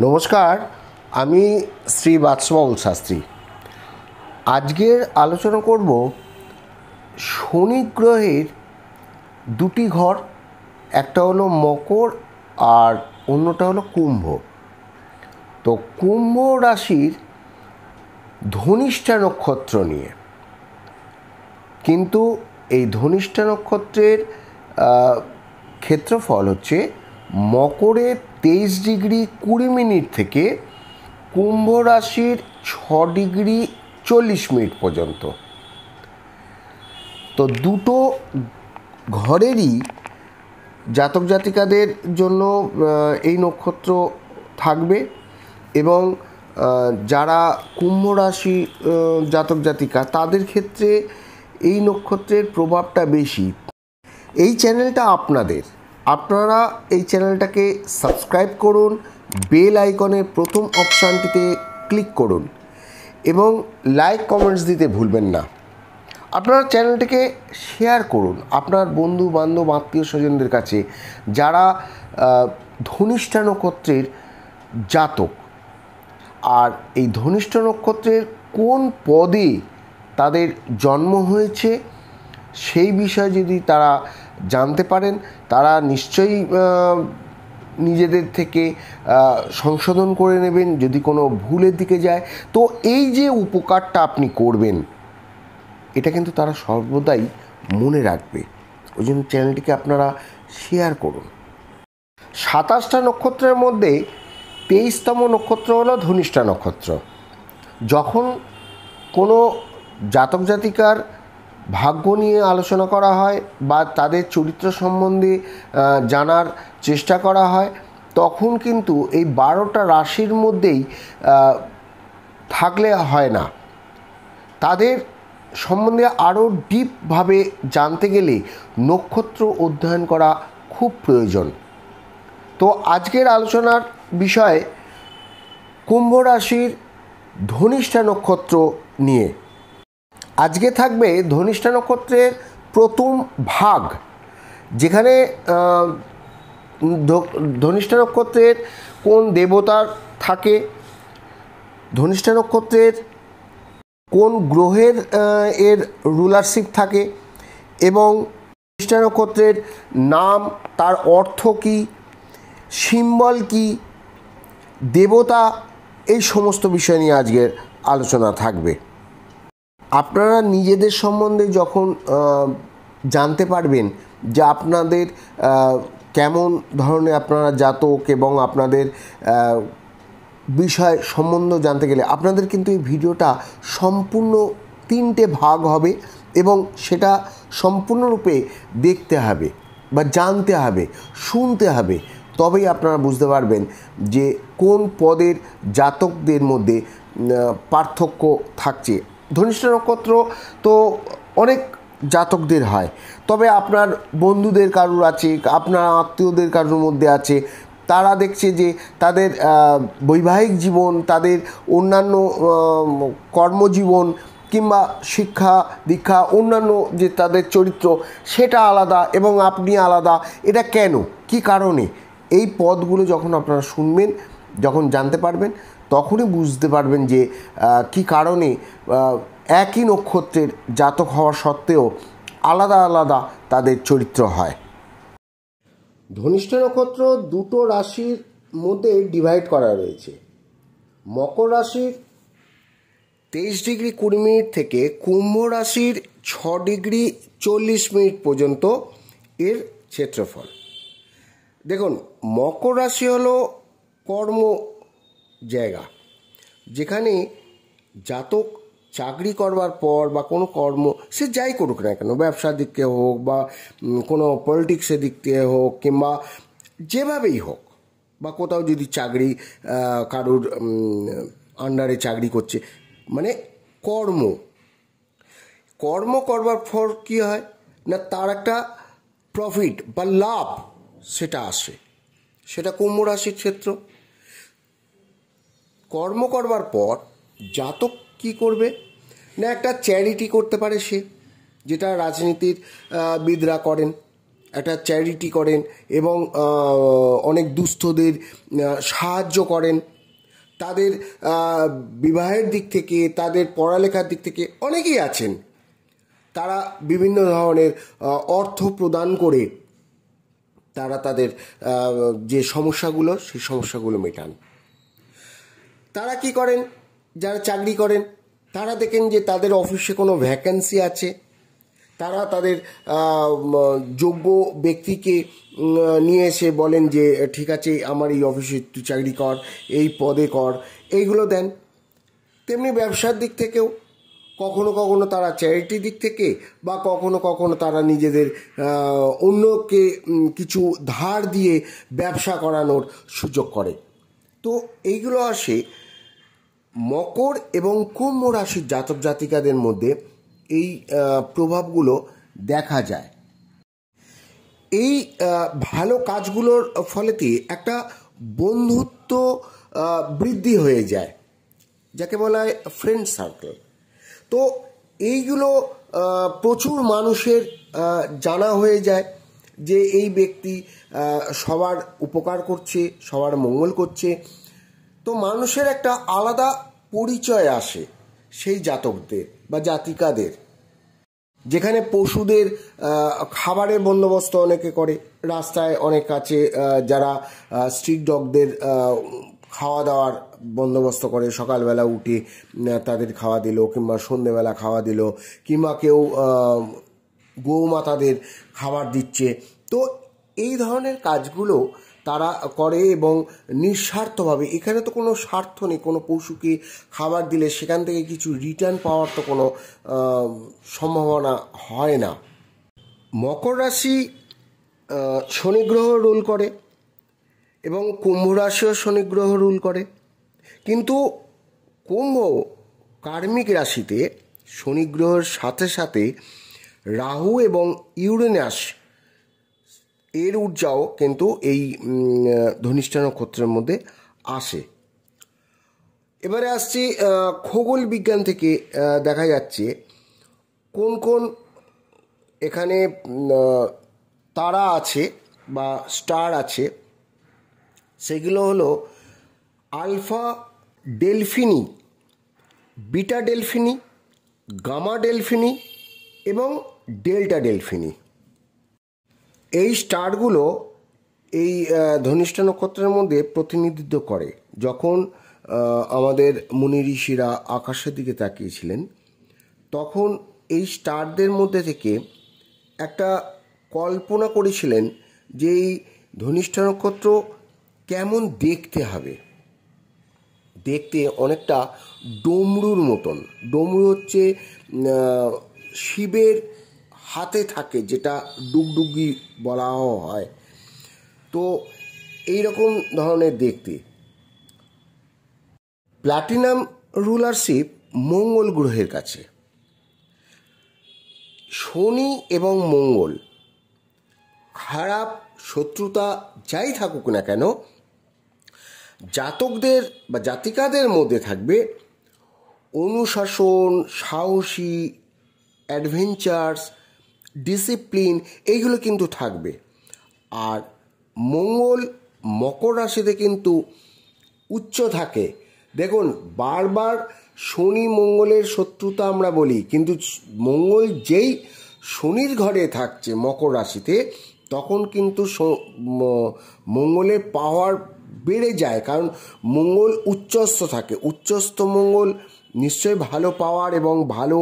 নমস্কার, আমি শ্রী বাদশাহবাবুল শাস্ত্রী। আজকের আলোচনা করব শনি গ্রহের দুটি ঘর, একটা হলো মকর আর অন্যটা হলো কুম্ভ। তো কুম্ভ রাশির ধনিষ্ঠা নক্ষত্র নিয়ে, কিন্তু এই ধনিষ্ঠা নক্ষত্রের ক্ষেত্রফল হচ্ছে মকরে 23 ডিগ্রি 20 মিনিট থেকে কুম্ভ রাশির 6 ডিগ্রি 40 মিনিট পর্যন্ত। তো দুটো ঘরেরই জাতক জাতিকাদের জন্য এই নক্ষত্র থাকবে, এবং যারা কুম্ভ রাশি জাতক জাতিকা তাদের ক্ষেত্রে এই নক্ষত্রের প্রভাবটা বেশি। এই চ্যানেলটা আপনারা এই চ্যানেলটাকে সাবস্ক্রাইব করুন, বেল আইকনের প্রথম অপশানটিতে ক্লিক করুন এবং লাইক কমেন্টস দিতে ভুলবেন না। আপনারা চ্যানেলটিকে শেয়ার করুন আপনার বন্ধু বান্ধব আত্মীয় স্বজনদের কাছে যারা ধনিষ্ঠা নক্ষত্রের জাতক, আর এই ধনিষ্ঠা নক্ষত্রের কোন পদে তাদের জন্ম হয়েছে সেই বিষয়ে যদি তারা জানতে পারেন, তারা নিশ্চয়ই নিজেদের থেকে সংশোধন করে নেবেন যদি কোনো ভুলের দিকে যায়। তো এই যে উপকারটা আপনি করবেন, এটা কিন্তু তারা সর্বদাই মনে রাখবে। ওই জন্য চ্যানেলটিকে আপনারা শেয়ার করুন। 27টা নক্ষত্রের মধ্যে 23তম নক্ষত্র হলো ধনিষ্ঠা নক্ষত্র। যখন কোনো জাতক জাতিকার ভাগ্য নিয়ে আলোচনা করা হয় বা তাদের চরিত্র সম্বন্ধে জানার চেষ্টা করা হয়, তখন কিন্তু এই 12টা রাশির মধ্যেই থাকলে হয় না। তাদের সম্বন্ধে আরও ডিপভাবে জানতে গেলে নক্ষত্র অধ্যয়ন করা খুব প্রয়োজন। তো আজকের আলোচনার বিষয় কুম্ভ রাশির ধনিষ্ঠা নক্ষত্র নিয়ে। আজকে থাকবে ধনিষ্ঠা নক্ষত্রের প্রথম ভাগ, যেখানে ধনিষ্ঠা নক্ষত্রের কোন দেবতার থাকে, ধনিষ্ঠা নক্ষত্রের কোন গ্রহের এর রুলারশিপ থাকে, এবং ধনিষ্ঠা নক্ষত্রের নাম, তার অর্থ কী, সিম্বল কী, দেবতা, এই সমস্ত বিষয় নিয়ে আজকের আলোচনা থাকবে। আপনারা নিজেদের সম্বন্ধে যখন জানতে পারবেন যে আপনাদের কেমন ধরনের আপনারা জাতক এবং আপনাদের বিষয় সম্বন্ধ জানতে গেলে আপনাদের কিন্তু এই ভিডিওটা সম্পূর্ণ 3টে ভাগ হবে এবং সেটা সম্পূর্ণরূপে দেখতে হবে বা জানতে হবে, শুনতে হবে। তবেই আপনারা বুঝতে পারবেন যে কোন পদের জাতকদের মধ্যে পার্থক্য থাকছে। ধনিষ্ঠা নক্ষত্র তো অনেক জাতকদের হয়, তবে আপনার বন্ধুদের কারুর আছে, আপনার আত্মীয়দের কারুর মধ্যে আছে, তারা দেখছে যে তাদের বৈবাহিক জীবন, তাদের অন্যান্য কর্মজীবন কিংবা শিক্ষা দীক্ষা, অন্যান্য যে তাদের চরিত্র সেটা আলাদা এবং আপনি আলাদা। এটা কেন, কি কারণে? এই পদগুলো যখন আপনারা শুনবেন, যখন জানতে পারবেন, তখনই বুঝতে পারবেন যে কি কারণে একই নক্ষত্রের জাতক হওয়ার সত্ত্বেও আলাদা আলাদা তাদের চরিত্র হয়। ধনিষ্ঠা নক্ষত্র দুটো রাশির মধ্যে ডিভাইড করা রয়েছে। মকর রাশির 23 ডিগ্রি 20 মিনিট থেকে কুম্ভ রাশির 6 ডিগ্রি 40 মিনিট পর্যন্ত এর ক্ষেত্রফল। দেখুন, মকর রাশি হলো কর্ম জায়গা, যেখানে জাতক চাকরি করবার পর বা কোনো কর্ম সে যাই করুক না কেন, ব্যবসার দিক থেকে হোক বা কোনো পলিটিক্সের দিক থেকে হোক কিংবা যেভাবেই হোক, বা কোথাও যদি চাকরি কারুর আন্ডারে চাকরি করছে, মানে কর্ম করবার পর কী হয় না, তার একটা প্রফিট বা লাভ সেটা আসে। সেটা কুম্ভ রাশির ক্ষেত্র। কর্ম করবার পর জাতক কী করবে না, একটা চ্যারিটি করতে পারে সে, যেটা রাজনীতির বিদরা করেন, একটা চ্যারিটি করেন এবং অনেক দুস্থদের সাহায্য করেন। তাদের বিবাহের দিক থেকে, তাদের পড়ালেখার দিক থেকে অনেকেই আছেন, তারা বিভিন্ন ধরনের অর্থ প্রদান করে তারা তাদের যে সমস্যাগুলো, সেই সমস্যাগুলো মেটান। তারা কি করেন, যারা চাকরি করেন তারা দেখেন যে তাদের অফিসে কোনো ভ্যাকেন্সি আছে, তারা তাদের যোগ্য ব্যক্তিকে নিয়ে এসে বলেন যে ঠিক আছে আমার এই অফিসে তুই চাকরি কর, এই পদে কর, এইগুলো দেন। তেমনি ব্যবসার দিক থেকেও কখনো কখনো তারা চ্যারিটির দিক থেকে বা কখনো কখনো তারা নিজেদের অন্যকে কিছু ধার দিয়ে ব্যবসা করানোর সুযোগ করে। তো এইগুলো আসে মকর এবং কুম্ভ রাশির জাতক জাতিকাদের মধ্যে, এই প্রভাবগুলো দেখা যায়। এই ভালো কাজগুলোর ফলেতে একটা বন্ধুত্ব বৃদ্ধি হয়ে যায়, যাকে বলা হয় ফ্রেন্ড সার্কেল। তো এইগুলো প্রচুর মানুষের জানা হয়ে যায় যে এই ব্যক্তি সবার উপকার করছে, সবার মঙ্গল করছে। তো মানুষের একটা আলাদা পরিচয় আসে সেই জাতকদের বা জাতিকাদের। যেখানে পশুদের খাবারের বন্দোবস্ত অনেকে করে, রাস্তায় অনেক কাছে যারা স্ট্রিট ডগদের খাওয়া দাওয়ার বন্দোবস্ত করে, সকালবেলা উঠে তাদের খাওয়া দিল, কিংবা সন্ধেবেলা খাওয়া দিল, কিংবা কেউ গৌমাতাদের খাবার দিচ্ছে। তো এই ধরনের কাজগুলো তারা করে এবং নিঃস্বার্থভাবে, এখানে তো কোনো স্বার্থ নেই। কোনো পশুকে খাবার দিলে সেখান থেকে কিছু রিটার্ন পাওয়ার তো কোনো সম্ভাবনা হয় না। মকর রাশি শনি গ্রহ রুল করে এবং কুম্ভ রাশিও শনি গ্রহ রুল করে, কিন্তু কুম্ভ কার্মিক রাশিতে শনি গ্রহের সাথে সাথে রাহু এবং ইউরেনাস এর ঊর্জাও কিন্তু এই ধনিষ্ঠা নক্ষত্রের মধ্যে আসে। এবারে আসছি খগোল বিজ্ঞান থেকে দেখা যাচ্ছে কোন কোন এখানে তারা আছে বা স্টার আছে। সেগুলো হলো আলফা ডেলফিনি, বিটা ডেলফিনি, গামা ডেলফিনি এবং ডেল্টা ডেলফিনি। এই স্টারগুলো এই ধনিষ্ঠা নক্ষত্রের মধ্যে প্রতিনিধিত্ব করে। যখন আমাদের মুনি ঋষিরা আকাশের দিকে তাকিয়েছিলেন, তখন এই স্টারদের মধ্যে থেকে একটা কল্পনা করেছিলেন যে এই ধনিষ্ঠা নক্ষত্র কেমন দেখতে হবে। দেখতে অনেকটা ডমরুর মতন। ডমরু হচ্ছে শিবের হাতে থাকে, যেটা ডুগডুগি বলা হয়। তো এইরকম ধরনের দেখতে। প্ল্যাটিনাম রুলারশিপ মঙ্গল গ্রহের কাছে। শনি এবং মঙ্গল খারাপ শত্রুতা যাই থাকুক না কেন, জাতকদের বা জাতিকাদের মধ্যে থাকবে অনুশাসন, সাহসী, অ্যাডভেঞ্চার্স, ডিসিপ্লিন, এইগুলো কিন্তু থাকবে। আর মঙ্গল মকর রাশিতে কিন্তু উচ্চ থাকে। দেখুন, বারবার শনি মঙ্গলের শত্রুতা আমরা বলি, কিন্তু মঙ্গল যেই শনির ঘরে থাকছে মকর রাশিতে, তখন কিন্তু মঙ্গলের পাওয়ার বেড়ে যায়। কারণ মঙ্গল উচ্চস্থ থাকে। উচ্চস্থ মঙ্গল নিশ্চয়ই ভালো পাওয়ার এবং ভালো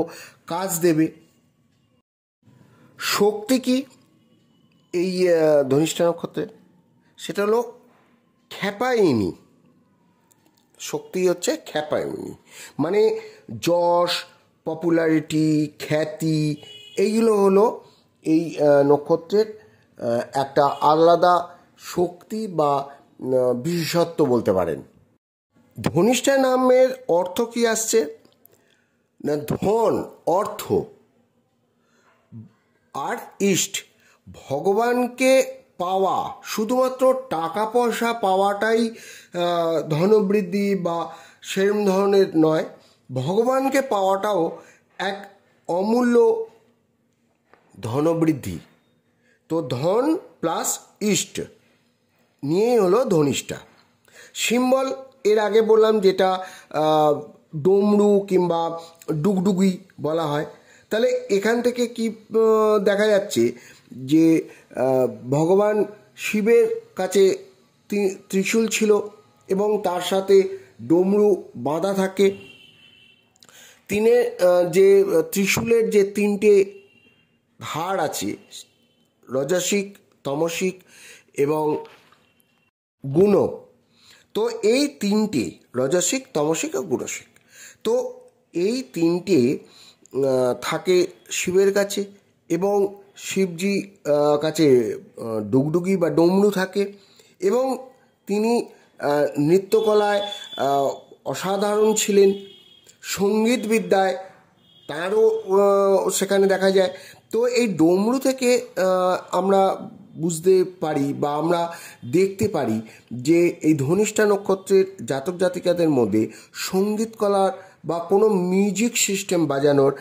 কাজ দেবে। শক্তি কি এই ধনিষ্ঠা নক্ষত্রে? সেটা হলো খ্যাপাইনি। শক্তি হচ্ছে খ্যাপাইনি, মানে যশ, পপুলারিটি, খ্যাতি, এইগুলো হলো এই নক্ষত্রের একটা আলাদা শক্তি বা বিশেষত্ব বলতে পারেন। ধনিষ্ঠা নামের অর্থ কি আসছে না? ধন, অর্থ, আর ইষ্ট, ভগবানকে পাওয়া। শুধুমাত্র টাকা পয়সা পাওয়াটাই ধনবৃদ্ধি বা সেরম ধরনের নয়, ভগবানকে পাওয়াটাও এক অমূল্য ধনবৃদ্ধি। তো ধন প্লাস ইষ্ট নিয়েই হলো ধনিষ্ঠা। সিম্বল এর আগে বললাম যেটা ডমরু কিংবা ডুগডুগি বলা হয়। তাহলে এখান থেকে কি দেখা যাচ্ছে যে ভগবান শিবের কাছে ত্রিশূল ছিল এবং তার সাথে ডমরু বাঁধা থাকে। তিনি যে ত্রিশূলের যে তিনটে ধার আছে, রজসিক, তমসিক এবং গুণক, তো এই তিনটে রজসিক, তমসিক ও গুণসিক, তো এই তিনটে থাকে শিবের কাছে এবং শিবজি কাছে ডুগডুগি বা ডমরু থাকে এবং তিনি নৃত্যকলায় অসাধারণ ছিলেন, সঙ্গীত বিদ্যায় তারও সেখানে দেখা যায়। তো এই ডমরু থেকে আমরা বুঝতে পারি বা আমরা দেখতে পারি যে এই ধনিষ্ঠা নক্ষত্রের জাতক জাতিকাদের মধ্যে সঙ্গীত কলার বা কোনো মিউজিক সিস্টেম বাজানোর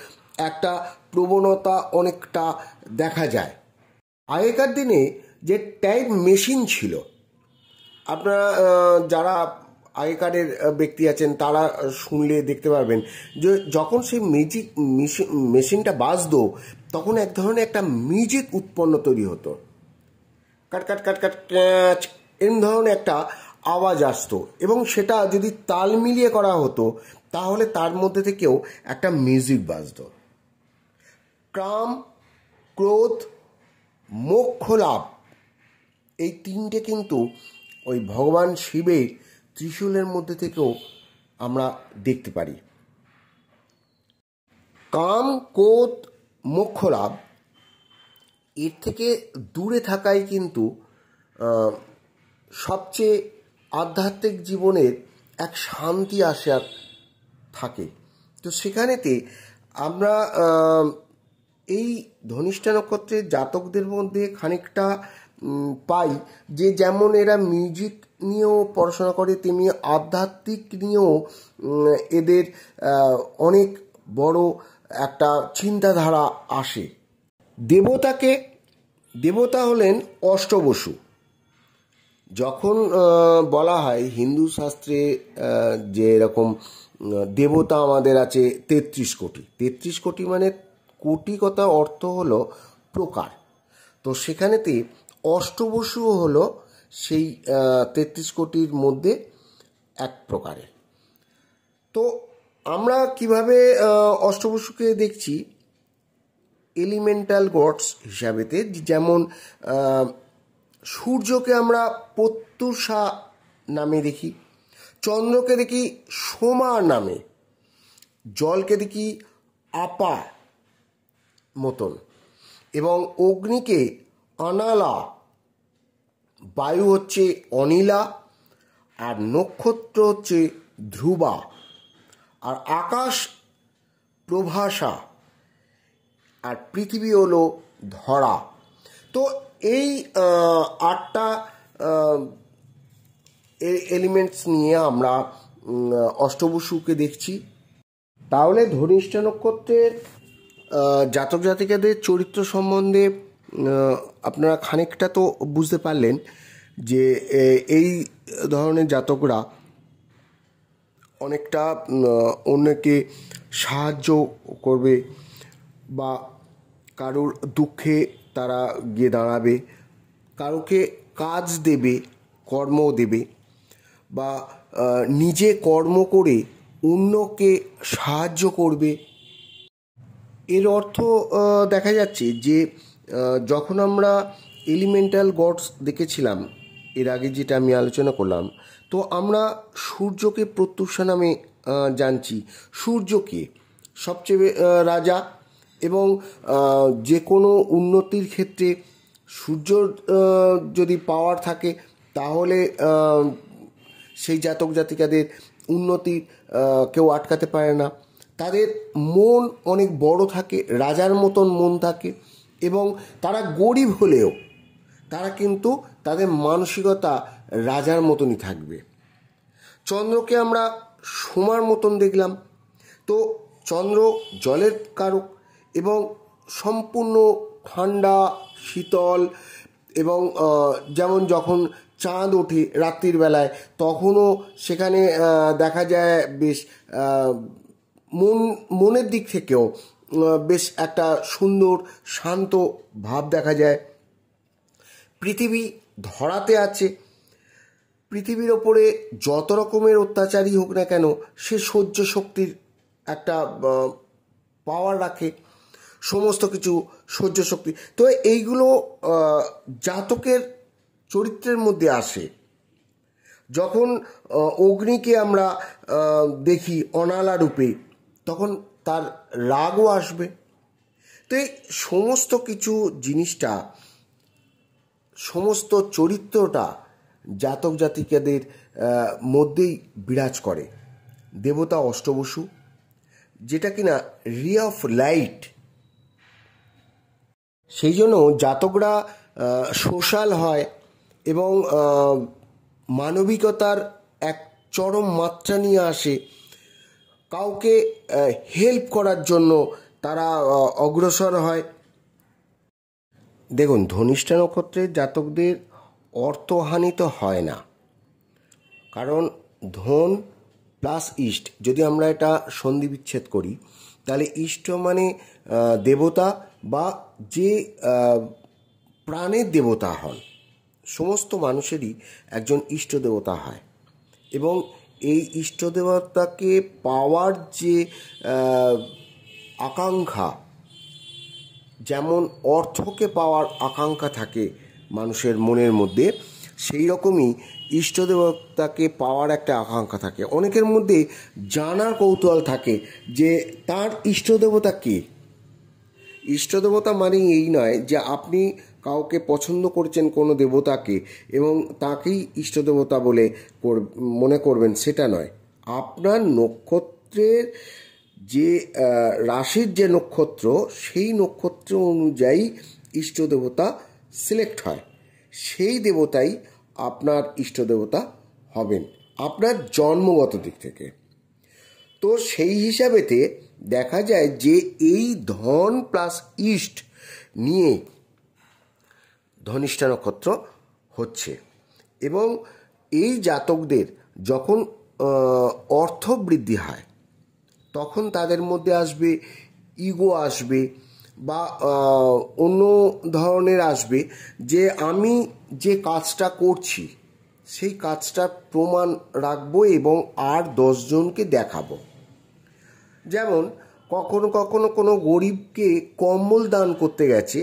একটা প্রবণতা অনেকটা দেখা যায়। আগেকার দিনে যে টাইপ মেশিন ছিল, আপনারা যারা আগেকারের ব্যক্তি আছেন তারা শুনলে দেখতে পারবেন যে যখন সেই মেশিনটা বাজতো তখন এক ধরনের একটা মিউজিক উৎপন্ন তৈরি হতো, কাট কাট কাট কাট ক্যাচ, এরম ধরনের একটা আওয়াজ আসতো এবং সেটা যদি তাল মিলিয়ে করা হতো তাহলে তার মধ্যে থেকেও একটা মিউজিক বাজতো। কাম, ক্রোধ, মোক্ষ লাভ, এই তিনটে কিন্তু ওই ভগবান শিবের ত্রিশূলের মধ্যে থেকেও আমরা দেখতে পারি। কাম, ক্রোধ, মোক্ষ লাভ, এর থেকে দূরে থাকাই কিন্তু সবচেয়ে আধ্যাত্মিক জীবনের এক শান্তি আসার থাকে। তো সেখানেতে আমরা এই ধনিষ্ঠা নক্ষত্রের জাতকদের মধ্যে খানিকটা পাই যে যেমন এরা মিউজিক নিয়েও পড়াশোনা করে তেমনি আধ্যাত্মিক নিয়েও এদের অনেক বড় একটা চিন্তাধারা আসে। দেবতা হলেন অষ্টবসু। যখন বলা হয় হিন্দু শাস্ত্রে যে এরকম দেবতা আমাদের আছে ৩৩ কোটি, ৩৩ কোটি মানে কোটি কথা অর্থ হলো প্রকার, তো সেখানেতে অষ্টবসুও হলো সেই ৩৩ কোটির মধ্যে এক প্রকারের। তো আমরা কিভাবে অষ্টবসুকে দেখছি এলিমেন্টাল গডস হিসাবেতে, যেমন সূর্যকে আমরা প্রত্যুষা নামে দেখি, চন্দ্রকে দেখি সোমা নামে, জলকে দেখি আপা মতন এবং অগ্নিকে অনালা, বায়ু হচ্ছে অনিলা, আর নক্ষত্র হচ্ছে ধ্রুবা, আর আকাশ প্রভাসা, আর পৃথিবী হলো ধরা। তো এই ৮টা এলিমেন্টস নিয়ে আমরা অষ্টবসুকে দেখছি। তাহলে ধনিষ্ঠা নক্ষত্রের জাতক জাতিকাদের চরিত্র সম্বন্ধে আপনারা খানিকটা তো বুঝতে পারলেন যে এই ধরনের জাতকরা অনেকটা অন্যকে সাহায্য করবে বা কারোর দুঃখে তারা গিয়ে দাঁড়াবে, কারোকে কাজ দেবে, কর্ম দেবে বা নিজে কর্ম করে অন্যকে সাহায্য করবে। এর অর্থ দেখা যাচ্ছে যে যখন আমরা এলিমেন্টাল গডস দেখেছিলাম এর আগে যেটা আমি আলোচনা করলাম, তো আমরা সূর্যকে প্রত্যুষা নামে জানছি। সূর্যকে সবচেয়ে রাজা এবং যে কোনো উন্নতির ক্ষেত্রে সূর্যর যদি পাওয়ার থাকে তাহলে সেই জাতক জাতিকাদের উন্নতি কেউ আটকাতে পারে না। তাদের মন অনেক বড় থাকে, রাজার মতন মন থাকে এবং তারা গরিব হলেও তারা কিন্তু তাদের মানসিকতা রাজার মতনই থাকবে। চন্দ্রকে আমরা সোমার মতন দেখলাম, তো চন্দ্র জলের কারক এবং সম্পূর্ণ ঠান্ডা, শীতল, এবং যেমন যখন চাঁদ ওঠে রাত্রির বেলায় তখনও সেখানে দেখা যায় বেশ মনের দিক থেকেও বেশ একটা সুন্দর শান্ত ভাব দেখা যায়। পৃথিবী ধরাতে আছে, পৃথিবীর ওপরে যত রকমের অত্যাচারই হোক না কেন সে সহ্য শক্তির একটা পাওয়ার রাখে, সমস্ত কিছু সহ্য শক্তি। তো এইগুলো জাতকের চরিত্রের মধ্যে আসে। যখন অগ্নিকে আমরা দেখি অনালা রূপে, তখন তার রাগও আসবে। তো এই সমস্ত কিছু জিনিসটা, সমস্ত চরিত্রটা জাতক জাতিকাদের মধ্যেই বিরাজ করে। দেবতা অষ্টবসু, যেটা কিনা রে অফ লাইট, সেই জন্য জাতকরা সোশ্যাল হয় এবং মানবিকতার এক চরম মাত্রা নিয়ে আসে। কাউকে হেল্প করার জন্য তারা অগ্রসর হয়। দেখুন, ধনিষ্ঠা নক্ষত্রের জাতকদের অর্থহানি তো হয় না, কারণ ধন প্লাস ইষ্ট, যদি আমরা এটা সন্ধি বিচ্ছেদ করি তাহলে ইষ্ট মানে দেবতা বা যে প্রাণের দেবতা হন। সমস্ত মানুষেরই একজন ইষ্ট দেবতা হয়, এবং এই ইষ্ট দেবতাকে পাওয়ার যে আকাঙ্ক্ষা, যেমন অর্থকে পাওয়ার আকাঙ্ক্ষা থাকে মানুষের মনের মধ্যে, সেই রকমই ইষ্ট দেবতাকে পাওয়ার একটা আকাঙ্ক্ষা থাকে। অনেকের মধ্যে জানার কৌতূহল থাকে যে তার ইষ্ট দেবতা কে। ইষ্ট দেবতা মানে এই নয় যে আপনি কাউকে পছন্দ করছেন কোনো দেবতাকে এবং তাকেই ইষ্ট দেবতা বলে মনে করবেন, সেটা নয়। আপনার নক্ষত্রের যে রাশির যে নক্ষত্র, সেই নক্ষত্র অনুযায়ী ইষ্ট দেবতা সিলেক্ট হয়। সেই দেবতাই আপনার ইষ্ট দেবতা হবেন আপনার জন্মগত দিক থেকে। তো সেই হিসাবেতে দেখা যায় যে এই ধন প্লাস ইষ্ট নিয়ে ধনিষ্ঠা নক্ষত্র হচ্ছে, এবং এই জাতকদের যখন অর্থ বৃদ্ধি হয় তখন তাদের মধ্যে আসবে ইগো, আসবে বা অন্য ধরনের আসবে যে আমি যে কাজটা করছি সেই কাজটার প্রমাণ রাখবো এবং আর 10 জনকে দেখাবো। যেমন কখনো কখনো কোনো গরিবকে কম্বল দান করতে গেছে,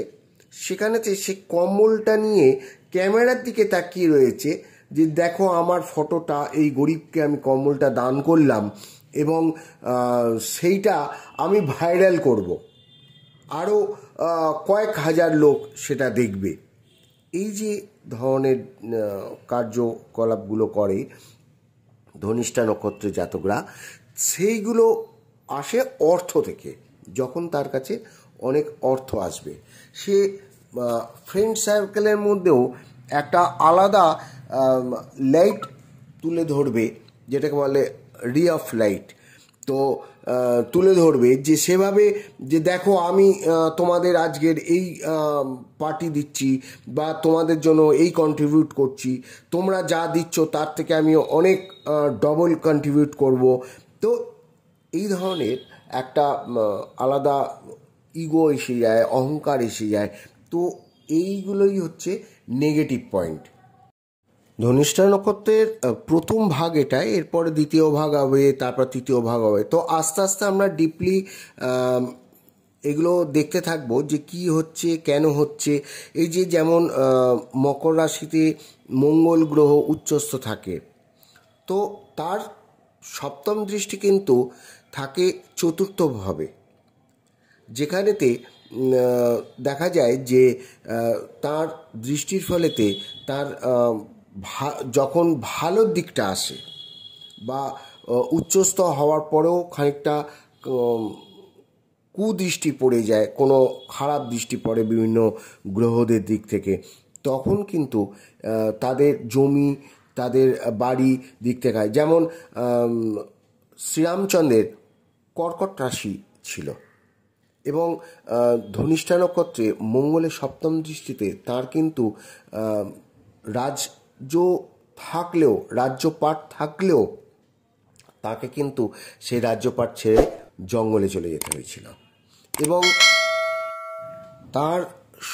সেখানেতে সে কম্বলটা নিয়ে ক্যামেরার দিকে তাকিয়ে রয়েছে যে দেখো আমার ফটোটা, এই গরিবকে আমি কম্বলটা দান করলাম এবং সেইটা আমি ভাইরাল করব, আরও কয়েক হাজার লোক সেটা দেখবে। এই যে ধরনের কার্যকলাপগুলো করে ধনিষ্ঠা নক্ষত্রের জাতকরা, সেইগুলো আসে অর্থ থেকে। যখন তার কাছে অনেক অর্থ আসবে, সে ফ্রেন্ড সার্কেলের মধ্যেও একটা আলাদা লাইট তুলে ধরবে, যেটাকে বলে রে অফ লাইট। তো তুলে ধরবে যে সেভাবে যে দেখো আমি তোমাদের আজকের এই পার্টি দিচ্ছি বা তোমাদের জন্য এই কন্ট্রিবিউট করছি, তোমরা যা দিচ্ছ তার থেকে আমি অনেক ডবল কন্ট্রিবিউট করব। তো এই ধরনের একটা আলাদা ইগো এসে যায়, অহংকার এসে যায়। তো এইগুলোই হচ্ছে নেগেটিভ পয়েন্ট। ধনিষ্ঠা নক্ষত্রের প্রথম ভাগ এটা, এরপরে দ্বিতীয় ভাগ হবে, তারপর তৃতীয় ভাগ হবে। তো আস্তে আস্তে আমরা ডিপলি এগুলো দেখতে থাকবো যে কি হচ্ছে, কেন হচ্ছে। এই যে যেমন মকর রাশিতে মঙ্গল গ্রহ উচ্চস্থ থাকে, তো তার সপ্তম দৃষ্টি কিন্তু থাকে চতুর্থভাবে, যেখানেতে দেখা যায় যে তার দৃষ্টির ফলেতে তার যখন ভালো দিকটা আসে বা উচ্চস্থ হওয়ার পরেও খানিকটা কুদৃষ্টি পড়ে যায়, কোনো খারাপ দৃষ্টি পড়ে বিভিন্ন গ্রহদের দিক থেকে, তখন কিন্তু তাদের জমি, তাদের বাড়ি দিক থেকে হয়। যেমন শ্রীরামচন্দ্রের কর্কট রাশি ছিল, এবং ধনিষ্ঠা নক্ষত্রে মঙ্গলের সপ্তম দৃষ্টিতে তার কিন্তু রাজ্যপাট থাকলেও তাকে কিন্তু সেই রাজ্যপাট ছেড়ে জঙ্গলে চলে যেতে হয়েছিল এবং তার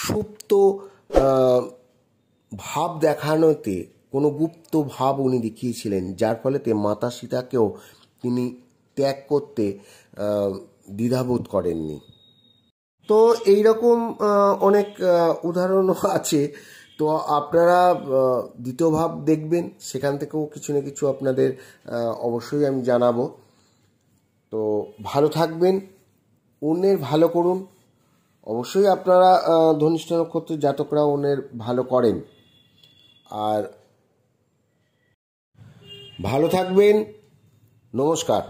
সুপ্ত ভাব দেখানোতে কোনো গুপ্ত ভাব উনি দেখিয়েছিলেন, যার ফলেতে মাতা সীতাকেও তিনি ত্যাগ করতে দ্বিধাবোধ করেননি। তো এইরকম অনেক উদাহরণও আছে। তো আপনারা দ্বিতীয় ভাব দেখবেন, সেখান থেকেও কিছু না কিছু আপনাদের অবশ্যই আমি জানাবো। তো ভালো থাকবেন, অন্যের ভালো করুন। অবশ্যই আপনারা ধনিষ্ঠ নক্ষত্রের জাতকরা অন্যের ভালো করেন। আর ভালো থাকবেন, নমস্কার।